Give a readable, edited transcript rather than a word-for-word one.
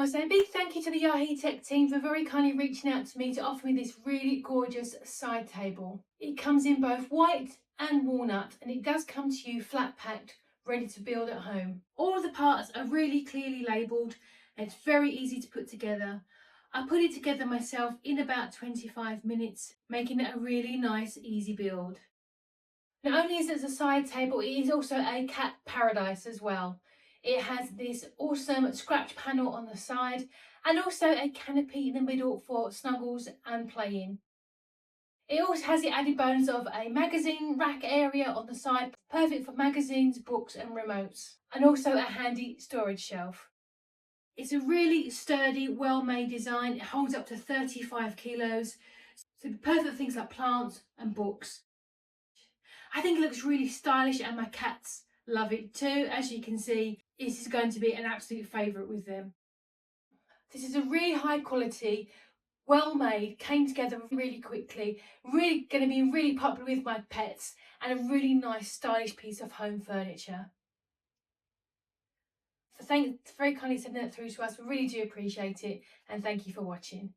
want to say a big thank you to the Yaheetech team for very kindly reaching out to me to offer me this really gorgeous side table. It comes in both white and walnut, and it does come to you flat packed, ready to build at home. All of the parts are really clearly labelled and it's very easy to put together. I put it together myself in about 25 minutes, making it a really nice, easy build. Not only is it a side table, it is also a cat paradise as well. It has this awesome scratch panel on the side and also a canopy in the middle for snuggles and playing. It also has the added bonus of a magazine rack area on the side, perfect for magazines, books and remotes, and also a handy storage shelf. It's a really sturdy, well-made design. It holds up to 35 kilos, so perfect for things like plants and books. I think it looks really stylish and my cats love it too. As you can see, this is going to be an absolute favourite with them. This is a really high quality, well made, came together really quickly, really going to be really popular with my pets and a really nice stylish piece of home furniture. So thanks very kindly sending that through to us. We really do appreciate it and thank you for watching.